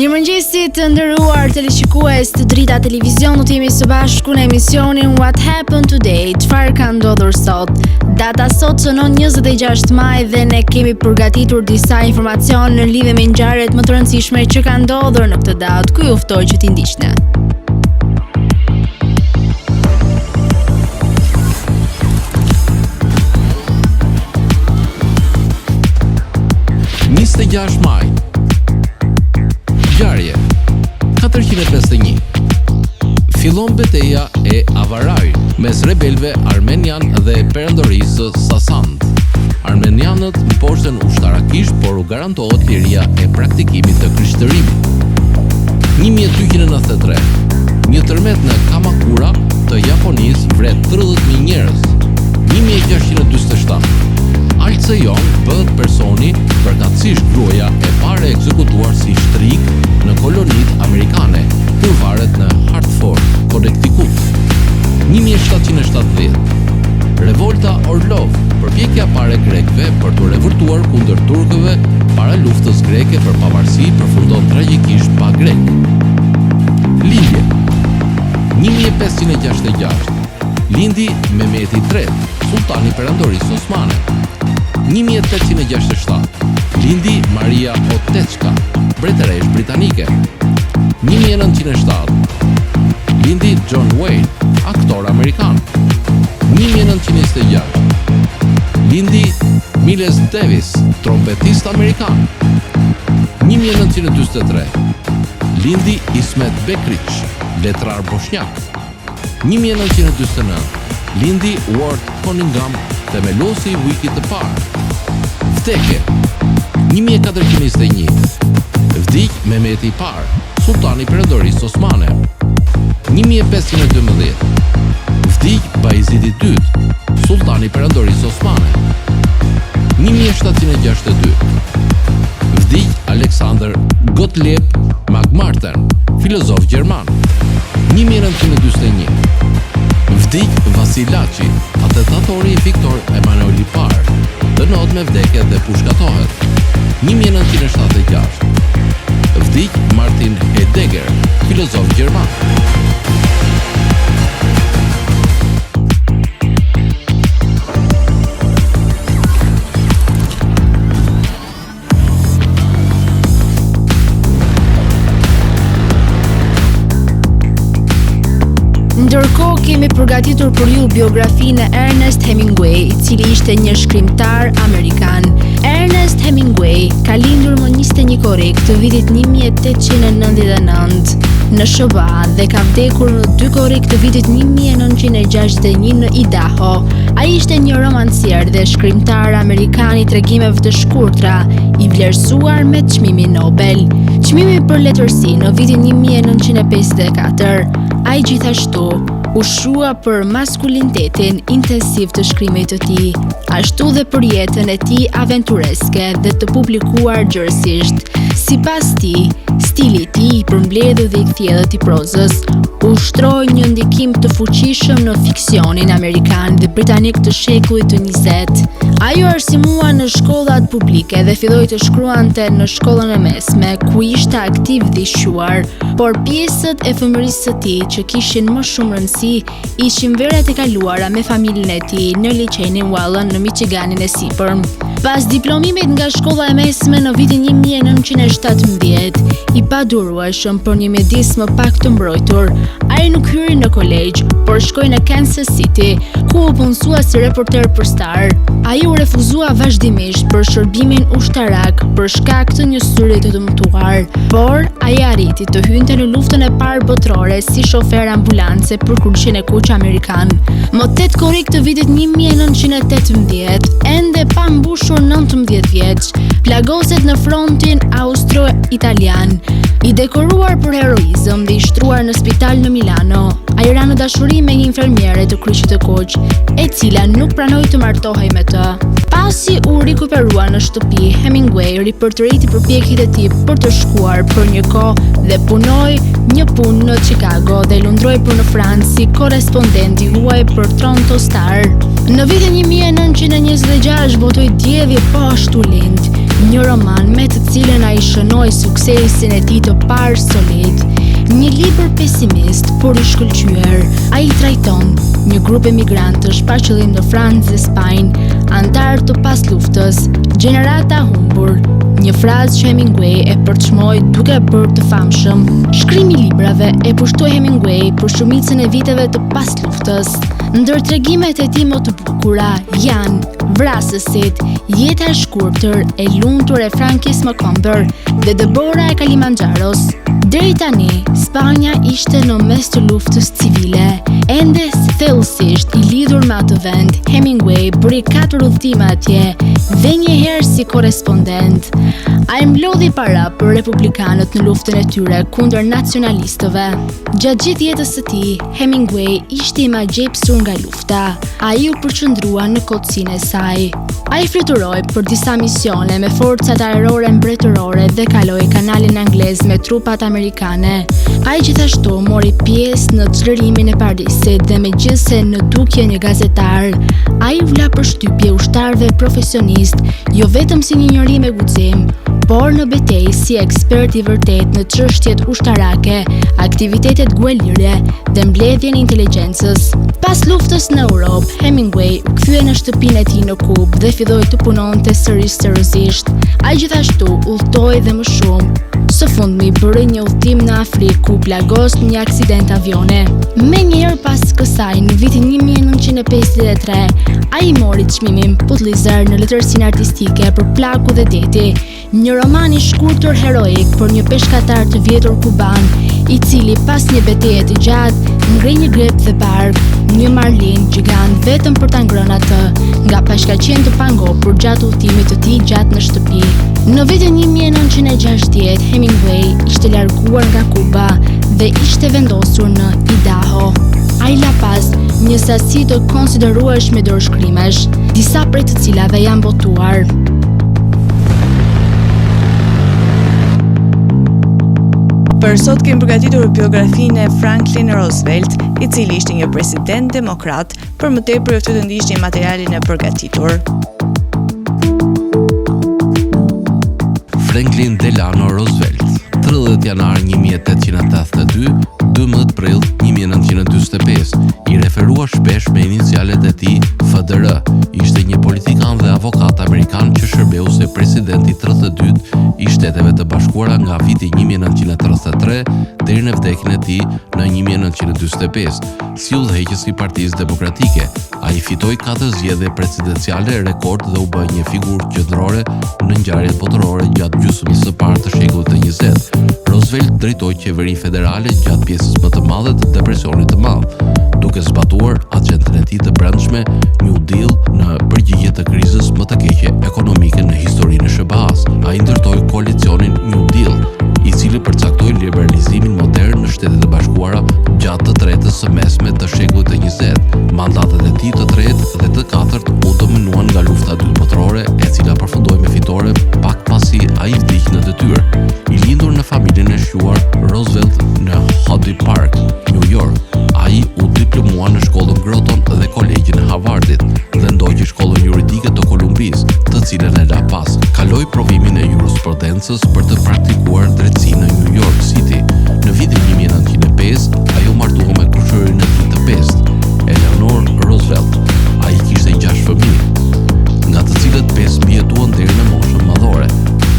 Mirëmëngjesi të nderuar teleshikues të Drita Televizion, do të jemi së bashku në emisionin What Happened Today, çfarë ka ndodhur sot. Data sot shënon 26 maj dhe ne kemi përgatitur disa informacione në lidhje me ngjarjet më të rëndësishme që kanë ndodhur në këtë datë, ku ju ftoj që t'i ndiqni. –26 maj Ngjarje 451 Fillon betejë e Avaraj mes rebelëve armenian dhe perandorisë Sasand. Armenianët mposhten ushtarakisht, por u garantohet liria e praktikimit të krishterrimit. 1293 Një tërmet në Kamakura të Japonisë vret 30.000 njerëz. 1647 Alcejon bëhet personi përkatësisht gruaja e parë e ekzekutuar si shtrik në kolonitë amerikane, kur varet në Hartford, Connecticut. 1770 Revolta Orlov, përpjekja e parë e grekëve për të revoltuar kundër turkëve para luftës greke për pavarësi, përfundon tragjikisht pa grek. Lindje 1566 Lindi Mehmeti III, sultani perandorisë osmane. 1867 Lindi Maria Otechka, mbretëresh britanike. 1907 Lindi John Wayne, aktor amerikan. 1926 Lindi Miles Davis, trompetist amerikan. 1943 Lindi Ismet Bekriç, letrar bosnjak. 1949 Lindi Ward Cunningham, themeluesi i Wikit të parë. Vdekje 1421 Vdik Mehmeti i parë, sultani perandorisë osmane. 1512 Vdik Bayezidi II, sultani perandorisë osmane. 1762 Vdik Alexander Gottlieb Magmarten, filozof gjerman. 1941 Vdik Vasilaçi, atentatori Viktor Emanuel i parë, dënohet me vdekje dhe pushkatohet. 1976 Vdik Martin Heidegger, filozof gjerman. Ndërkohë kemi përgatitur për ju biografinë e Ernest Hemingway, i cili ishte një shkrimtar amerikan. Ernest Hemingway ka lindur më 21 korrik të vitit 1899 në SBA dhe ka vdekur në 2 korrik të vitit 1961 në Idaho. Ai ishte një romancier dhe shkrimtar amerikan i tregimeve të shkurtra, i vlerësuar me çmimin Nobel. Çmimi për letërsi në vitin 1954. Ai gjithashtu u shrua për maskulinitetin intensiv të shkrimit të tij, ashtu dhe për jetën e tij aventureske dhe të publikuar gjërësisht. Sipas tij, stili i tij i përmbledhur dhe i kthjellët i prozës ushtroi një ndikim të fuqishëm në fiksionin amerikan dhe britanik të shekullit të 20. Ai u arsimua në shkollat publike dhe filloi të shkruante në shkollën e mesme, ku ishte aktiv dhe i shuar, por pjesët e fëmijërisë së tij që kishin më shumë rëndësi ishin verët e kaluara me familjen e tij në liçein Wallen në Michiganin e sipërm. Pas diplomimit nga shkolla e mesme në vitin 1917, i padurueshëm për një mjedis më pak të mbrojtur, ai nuk hyri në kolegj, por shkoi në Kansas City, ku u punësua si reporter për Star. Ai u refuzua vazhdimisht për shërbimin ushtarak për shkak të një syri të dëmtuar, por ai arriti të hynte në luftën e parë botërore si shofer ambulance për Kurshin e Kuq amerikan. Më 8 korrik të vitit 1918, ende pa mbushur 19 vjeç, plagoset në frontin austro-italian. I dekoruar për heroizëm dhe i shtruar në spital në Milano, ai ra në dashuri me një infermiere të Kryqit të Kuq, e cila nuk pranoi të martohej me të. Pasi u rikuperua në shtëpi, Hemingway ripërtëriti përpjekjet e tij për të shkuar për një kohë dhe punoi një punë në Chicago dhe lundroi për në Francë si korrespondent i huaj për Toronto Star. Në vitin 1926 botoi djedhje po ashtu lind një roman me të cilën ai shënoi suksesin e tij të parë solid. Një libër pesimist, por i shkëlqyer. Ai trajton një grup emigrantësh pa qëllim në Francë dhe Spanjë, antar të pasluftës, gjenerata humbur. Një frazë që Hemingway e përçmoi duke bërë të famshëm. Shkrimi i librave e pushtoi Hemingway për shumicën e viteve të pasluftës. Ndër tregimet e tij më të bukura janë Vrasësit, Jeta e shkurtër e lumtur e Frankis Macomber dhe Debora e Kilimanxharos. Deri tani, Spanja ishte në mes të luftës civile. Ende thellësisht i lidhur me atë vend, Hemingway bëri 4 udhëtime atje dhe një herë si korrespondent. Ai mlodhi para për republikanët në luftën e tyre kundër nacionalistëve. Gjatë gjithë jetës së tij, Hemingway ishte i magjepsur nga lufta. Ai u përqendrua në kotësinë e saj. Ai fluturoi për disa misione me forcat ajrore mbretërore dhe kaloi kanalin anglez me trupat amerikane. Ai gjithashtu mori pjesë në çlirimin e Parisit dhe megjithse në dukje një gazetar, ai u la përshtypje ushtarëve profesionist, jo vetëm si një njeri me guxim, por në betejë si ekspert i vërtet në çështjet ushtarake, aktivitetet guelire dhe mbledhjen e inteligjencës. Pas luftës në Europë, Hemingway u kthye në shtëpinë e tij në Kubë dhe filloi të punonte sërish seriozisht. Ai gjithashtu udhtoi dhe më shumë. Së fundmi bëri një udhtim në Afrikë ku plagos në një aksident avione. Menjëherë pas kësaj, në vitin 1953, ai mori çmimin Pulitzer në letërsinë artistike për Plaku dhe deti, një roman i shkurtër heroik për një peshkatar të vjetur kuban, i cili pas një betejë të gjatë ngri një grep dhe bark, një marlin gjigant vetëm për ta ngrënë atë, nga pashkaqen të pangopur gjatë udhëtimit të tij gjatë në shtëpi. Në vitin 1960, Hemingway ishte larguar nga Kuba dhe ishte vendosur në Idaho. Ai la pas një sasi të konsiderueshme dorëshkrimesh, disa prej të cilave janë botuar. Për sot kemi përgatitur biografinë e Franklin Roosevelt, i cili ishte një president demokrat. Për më tepër ju ftoj të ndiqni materialin e përgatitur. Franklin Delano Roosevelt, 30 janar 1882, 12 prill 1945, i referuar shpesh me inicialet e tij FDR, ishte një politikan dhe avokat amerikan që shërbeu si president i 32 i Shteteve të Bashkuara nga viti 1933 deri në vdekjen e tij në 1945, si udhëheqës i Partisë Demokratike. Ai fitoi 4 zgjedhje presidenciale rekord dhe u bë një figurë qendrore në ngjarjet botërore gjatë gjysmës së parë të shekullit të 20. Roosevelt drejtoi qeveri federale gjatë pjesës më të madhe të depresionit të madh, duke zbatuar agjendën e tij të brendshme New Deal në përgjigje të krizës më të keqe ekonomike në historinë e SBA-s. Ai ndërtoi koalicionin New Deal, i cili përcaktoi liberalizimin modern në Shtetet e Bashkuara gjatë të tretës së mesme të shekullit të 20. Mandatet e tij të tretë dhe të katërt u dominuan nga lufta e dytë botërore, e cila përfundoi me fitore pak pasi ai vdiq në detyrë. I lindur në familjen e shquar Roosevelt në Hodge Park, New York, ai u diplomua në shkollën Groton dhe kolegjin e Harvardit dhe ndoqi shkollën juridike të Kolumbisë, të cilën e la pas. Kaloi provimin e jurisprudencës për të praktikuar drejtësinë në New York City. Në vitin 1905, ai u martua me kushërin e tij të pestë, Eleanor Roosevelt. Ai kishte 6 fëmijë, nga të cilët 5 mbijetuan deri në moshën madhore.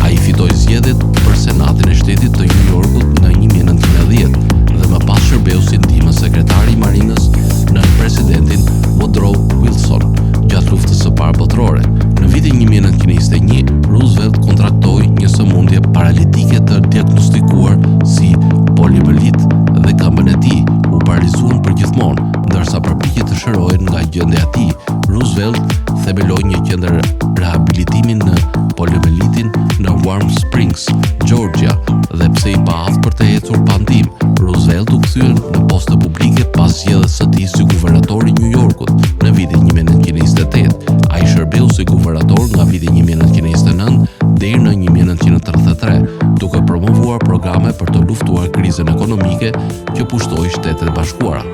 Ai fitoi zgjedhjet për senatin e shtetit të New Yorkut në 1910 dhe më pas shërbeu si ndihmë sekretari i marinës në presidentin Woodrow Wilson gjatë luftës së parë botërore. Në vitin 1921, Roosevelt kontraktoi një sëmundje paralitike të diagnostikuar si poliomelit dhe këmbën e tij u paralizuan përgjithmonë, ndërsa përpiqej të shërohen nga gjendja e tij. Roosevelt themeloi një qendër rehabilitimi në poliomelitin në Warm Springs, Georgia, dhe pse i pa aftë për të ecur pa ndihmë, Roosevelt u kthye në postë publike pas zgjedhjes së tij si guvernator i New Yorkut në vitin 1928. Ai shërbeu si guvernator nga viti 1929 deri në 1933, duke promovuar programe për të luftuar krizën ekonomike që pushtoi Shtetet e Bashkuara.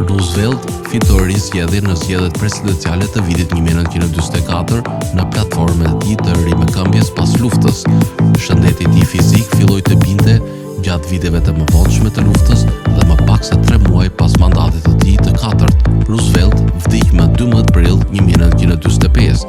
Roosevelt fitori zgjedhje në zgjedhjet presidenciale të vitit 1944 në platformën e tij të rimëkëmbjes pas luftës. Shëndeti i tij fizik filloi të binte gjatë viteve të mëvonshme të luftës dhe më pak se 3 muaj pas mandatit të tij të katërt. Roosevelt vdiq më 12 prill 1945.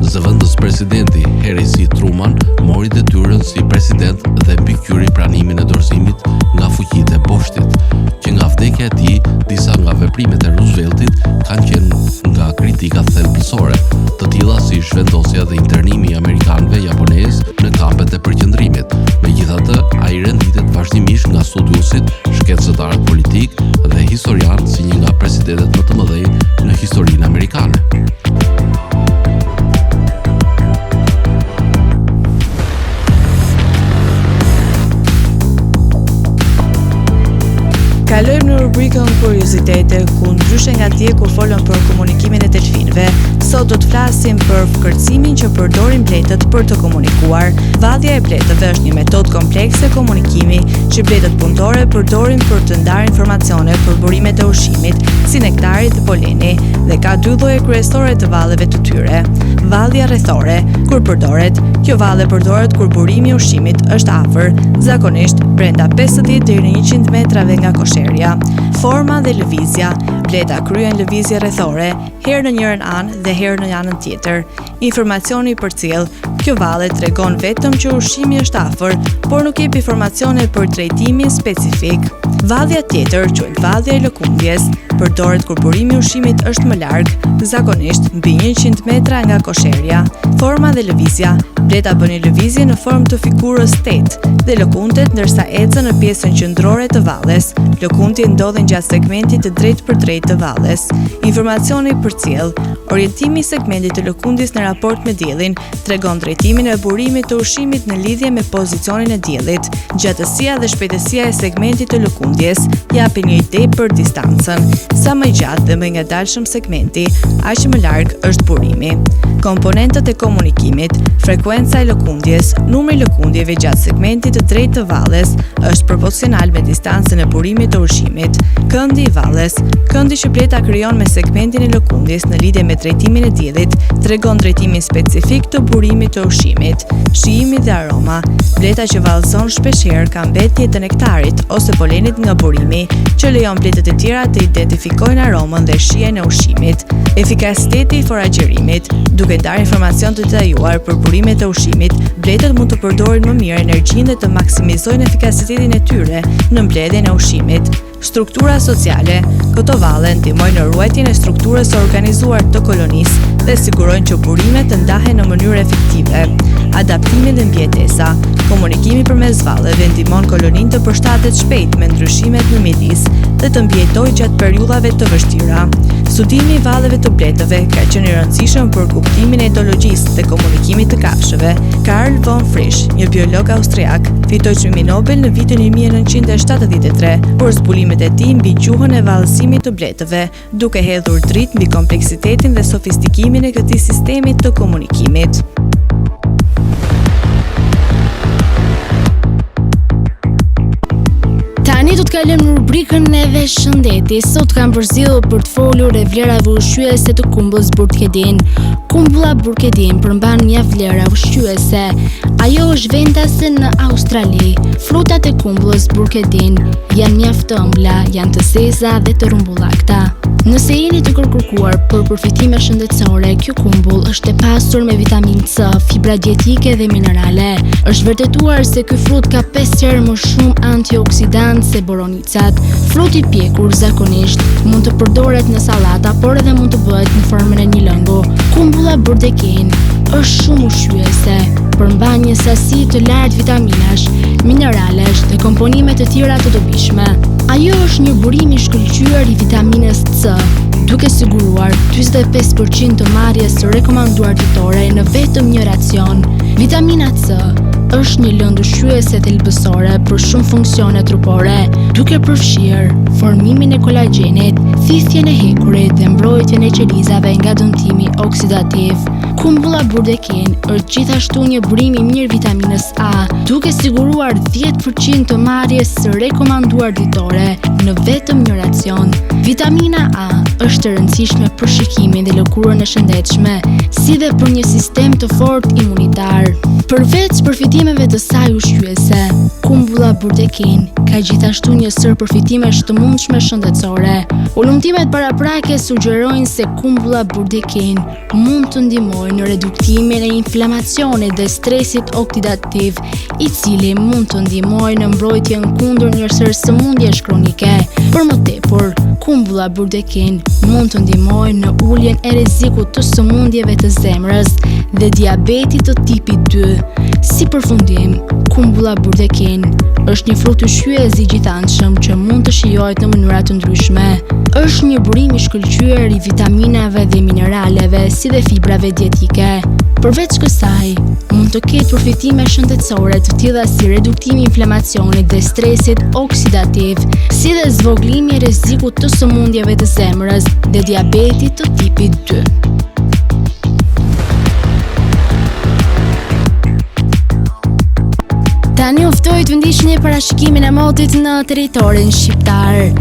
Zëvendës presidenti Harry C. Truman mori detyrën si president dhe mbikëqyri pranimin e dorëzimit nga fuqitë e Boshtit. Që nga vdekja e tij, disa nga veprimet e Rooseveltit kanë qenë nga kritikat thelbësore, të tilla si zhvendosja dhe internimi i amerikanëve japonezë në kampet e përqendrimit. Megjithatë, ai renditet vazhdimisht nga studiuesit, shkencëtarët politik dhe historianë si një nga presidentet më të mëdhenj në historinë amerikane. Kalojmë në rubrikën Kuriozitete, ku ndryshe nga dje kur folëm për komunikimin e delfinëve, sot do të flasim për kërcimin që përdorin bletët për të komunikuar. Vadhja e bletëve është një metodë komplekse komunikimi që bletët punëtore përdorin për të ndarë informacione për burimet e ushqimit, si nektari dhe poleni, dhe ka 2 lloje kryesore të valleve të tyre. Vallja rrethore, kur përdoret, kjo vallë përdoret kur burimi i ushqimit është afër, zakonisht brenda 50 deri në 100 metrave nga kosherja. Forma dhe lëvizja. Bleta kryen lëvizje rrethore, herë në njërin anë dhe herë në anën tjetër. Informacioni i përcjell. Kjo vallë tregon vetëm që ushqimi është afër, por nuk jep informacione për drejtimin specifik. Vallja tjetër, quhet vallja e lëkundjes, përdoret kur burimi i ushqimit është më larg, zakonisht mbi 100 metra nga kosherja. Forma dhe lëvizja. Bleta bën një lëvizje në formë të figurës 8 dhe lëkundet ndërsa ecën në pjesën qendrore të valles. Lëkundjet ndodhen gjatë segmentit të drejtë të valles. Informacioni i përcjell. Orientimi i segmentit të lëkundjes në raport me diellin tregon drejtimin e burimit të ushqimit në lidhje me pozicionin e diellit. Gjatësia dhe shpejtësia e segmentit të lëkundjes japin një ide për distancën. Sa më i gjatë dhe më i ngadalshëm segmenti, aq më larg është burimi. Komponentët e komunikimit. Frekuenca e lëkundjes. Numri i lëkundjeve gjatë segmentit të drejtë të valles është proporcional me distancën e burimit të ushqimit. Këndi i valles. Këndi që bleta krijon me segmentin e lëkundjes në lidhje me drejtimin e diellit tregon drejtimin specifik të burimit të ushqimit. Shijimi dhe aroma. Bleta që vallëzon shpeshherë ka mbetje të nektarit ose polenit nga burimi, që lejon bletët e tjera të identifikojnë aromën dhe shijen e ushqimit. Efikasiteti i foragjerimit. Duke darë informacion të detajuar për burimet e ushqimit, bletët mund të përdorin më mirë energjinë dhe të maksimizojnë efikasitetin e tyre në mbledhjen e ushqimit. Struktura sociale. Këto valle ndihmojnë në ruajtjen e strukturës së organizuar të kolonisë dhe sigurojnë që burimet të ndahen në mënyrë efektive. Adaptimi dhe mbijetesa. Komunikimi përmes valleve ndihmon koloninë të përshtatet shpejt me ndryshimet në midis dhe të mbijetojë gjatë periudhave të vështira. Studimi i valleve të bletëve ka qenë i rëndësishëm për kuptimin e etologjisë dhe komunikimit të kafshëve. Karl von Frisch, një biolog austriak, fitoi çmimin Nobel në vitin 1973 për zbulimet e tij mbi gjuhën e vallësimit të bletëve, duke hedhur dritë mbi kompleksitetin dhe sofistikimin e këtij sistemi të komunikimit. Tani do të kalojmë në rubrikën e shëndeti. Sot kam përzgjedhur për të folur e vlerave ushqyese të kumbullës burkedin. Kumbulla burkedin përmban një vlera ushqyese. Ajo është vendase në Australi. Frutat e kumbullës burkedin janë mjaft të ëmbla, janë të zeza dhe të rumbullakta. Nëse jeni të kërkuar për përfitime shëndetësore, kjo kumbull është e pasur me vitaminë C, fibra dietike dhe minerale. Është vërtetuar se ky frut ka 5 herë më shumë antioksidantë se boronicat. Fruti i pjekur zakonisht mund të përdoret në sallata, por edhe mund të bëhet në formën e një lëngu. Kumbulla burdekin është shumë ushqyese, përmban një sasi të lartë vitaminash, mineralesh dhe komponime të tjera të dobishme. Ajo është një burim i shkëlqyer i vitaminës C, duke siguruar 45% të marrjes së rekomanduar ditore në vetëm një racion. Vitamina C është një lëndë ushqyese thelbësore për shumë funksione trupore, duke përfshirë formimin e kolagjenit, thithjen e hekurit dhe mbrojtjen e qelizave nga dëmtimi oksidativ. Kumbulla burdekin është gjithashtu një burim i mirë vitaminës A, duke siguruar 10% të marrjes së rekomanduar ditore në vetëm një racion. Vitamina A është e rëndësishme për shikimin dhe lëkurën e shëndetshme, si dhe për një sistem të fortë imunitar. Përveç përfitimeve të saj ushqyese, kumbulla burdekin ka gjithashtu një sër përfitimesh të mundshme shëndetësore. Ulëmtimet paraprake sugjerojnë se kumbulla burdekin mund të ndihmojë në reduktimin e inflamacionit dhe stresit oksidativ, i cili mund të ndihmojë në mbrojtjen kundër një sëmundjesh kronike. Për më tepër, kumbulla burdekin mund të ndihmojë në uljen e rrezikut të sëmundjeve të zemrës dhe diabetit të tipit 2. Si përfundim, kumbulla burdekin është një frut ushqyes i gjithanshëm që mund të shijohet në mënyra të ndryshme. Është një burim i shkëlqyer i vitaminave dhe mineraleve, si dhe fibrave dietike. Përveç kësaj, mund të ketë përfitime shëndetësore të tilla si reduktimi i inflamacionit dhe stresit oksidativ, si dhe zvoglimi i rrezikut të sëmundjeve të zemrës dhe diabetit të tipit 2. Tani uftoj të ndiqni parashikimin e motit në territorin shqiptar.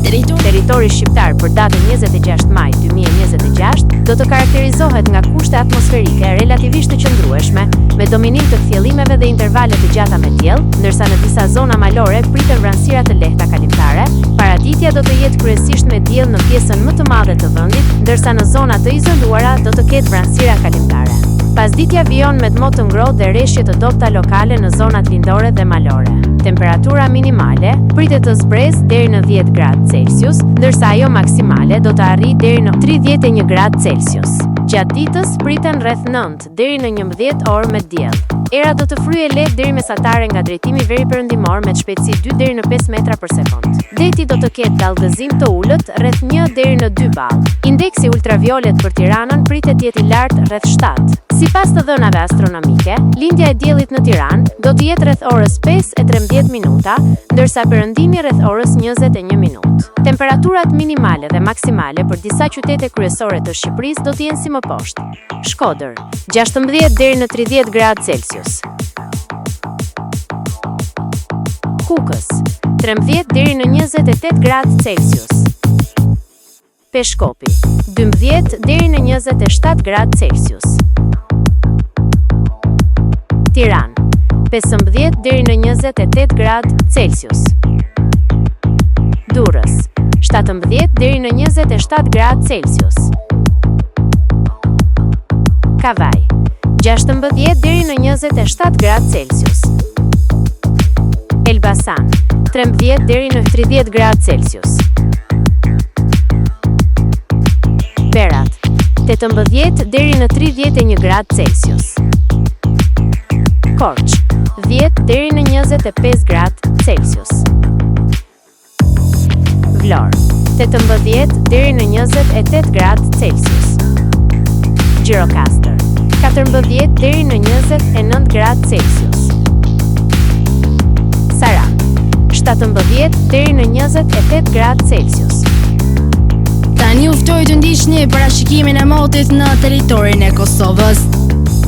Territori shqiptar për datën 26 maj 2026 do të karakterizohet nga kushte atmosferike relativisht të qëndrueshme, me dominim të kthjellimeve dhe intervale të gjata me diell, ndërsa në disa zona malore priten vranësira të lehta kalimtare. Paraditja do të jetë kryesisht me diell në pjesën më të madhe të vendit, ndërsa në zona të izoluara do të ketë vranësira kalimtare. Pasditja vijon me dëmot të ngrohtë dhe rreshje të dobta lokale në zonat lindore dhe malore. Temperatura minimale pritet të zbresë deri në 10 gradë Celsius, ndërsa ajo maksimale do të arrijë deri në 31 gradë Celsius. Gjatë ditës priten rreth 9 deri në 11 orë me diell. Era do të fryejë lehtë deri mesatare nga drejtimi veriperëndimor me shpejtësi 2 deri në 5 metra për sekond. Deti do të ketë dallgëzim të ulët rreth 1 deri në 2 ball. Indeksi ultraviolet për Tiranën pritet të jetë i lartë rreth 7. Sipas të dhënave astronomike, lindja e diellit në Tiranë do të jetë rreth orës 5:13 minuta, ndërsa perëndimi rreth orës 21 minutë. Temperaturat minimale dhe maksimale për disa qytete kryesore të Shqipërisë do të jenë si më poshtë. Shkodër, 16 deri në 30 gradë Celsius. Kukës, 13 deri në 28 gradë Celsius. Peshkopi, 12 deri në 27 gradë Celsius. Tiranë, 15 deri në 28 gradë Celsius. Durrës, 17 deri në 27 gradë Celsius. Kavaj, 16 deri në 27 gradë Celsius. Elbasan, 13 deri në 30 gradë Celsius. Berat, 18 deri në 31 gradë Celsius. Korç, 10 deri në 25 gradë Celsius. Vlorë, 18 deri në 28 gradë Celsius. Gjirokastër, 14 deri në 29 gradë Celsius. Saran, 17 deri në 28 gradë Celsius. Tani uftoj të ndiqni parashikimin e motit në territorin e Kosovës.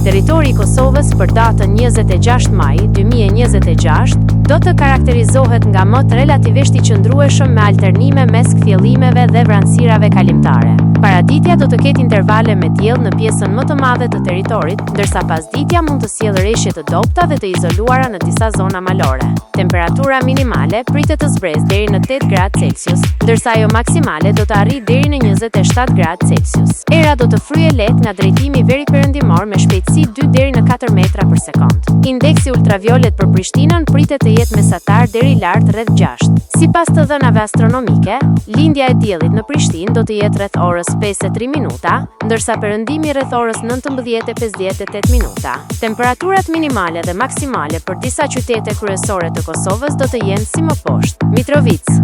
Territori i Kosovës për datën 26 maj 2026 do të karakterizohet nga mot relativisht i qëndrueshëm me alternime mes kthjellimeve dhe vranësirave kalimtare. Paraditja do të ketë intervale me diell në pjesën më të madhe të territorit, ndërsa pasditja mund të sjellë rreshje të dobta dhe të izoluara në disa zona malore. Temperatura minimale pritet të zbresë deri në 8 gradë Celsius, ndërsa ajo maksimale do të arrijë deri në 27 gradë Celsius. Era do të fryejë lehtë nga drejtimi veriperëndimor me shpejtësi 2 deri në 4 metra për sekond. Indeksi ultraviolet për Prishtinën pritet të jetë mesatar deri lart rreth 6. Sipas të dhënave astronomike, lindja e diellit në Prishtinë do të jetë rreth orës 5:03 minuta, ndërsa perëndimi rreth orës 19:58 minuta. Temperaturat minimale dhe maksimale për disa qytete kryesore të Kosovës do të jenë si më poshtë. Mitrovica,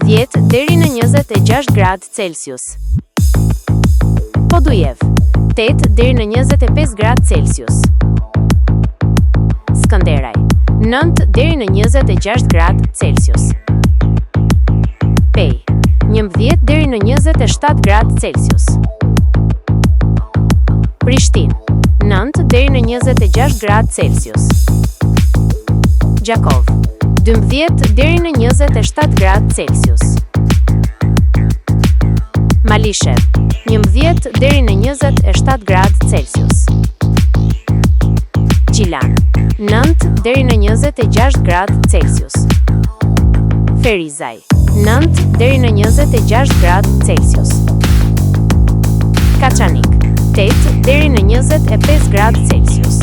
10 deri në 26 gradë Celsius. Podujev, 8 deri në 25 gradë Celsius. Skënderaj, 9 deri në 26 gradë Celsius. Pej, 11 deri në 27 gradë Celsius. Prishtinë, 9 deri në 26 gradë Celsius. Gjakov, 12 deri në 27 gradë Celsius. Malishev, 11 deri në 27 gradë Celsius. Gjilan, 9 deri në 26 gradë Celsius. Ferizaj, 9 deri në 26 gradë Celsius. Kaçanik, 8 deri në 25 gradë Celsius.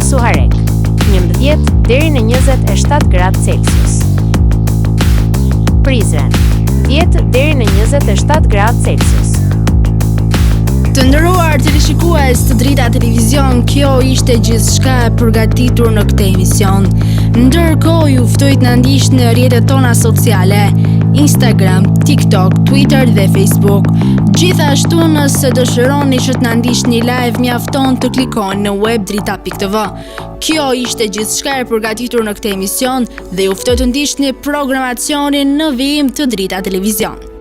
Suharek, 11 deri në 27 gradë Celsius. Prizren, 10 deri në 27 gradë Celsius. Të nderuar teleshikues të Drita Televizion, kjo ishte gjithçka e përgatitur në këtë emision. Ndërkohë ju ftoj të na ndiqni në rrjetet tona sociale, Instagram, TikTok, Twitter dhe Facebook. Gjithashtu nëse dëshironi që të na ndiqni live, mjafton të klikoni në webdrita.tv. Kjo ishte gjithçka e përgatitur në këtë emision dhe ju ftoj të ndiqni programacionin në vijim të Drita Televizion.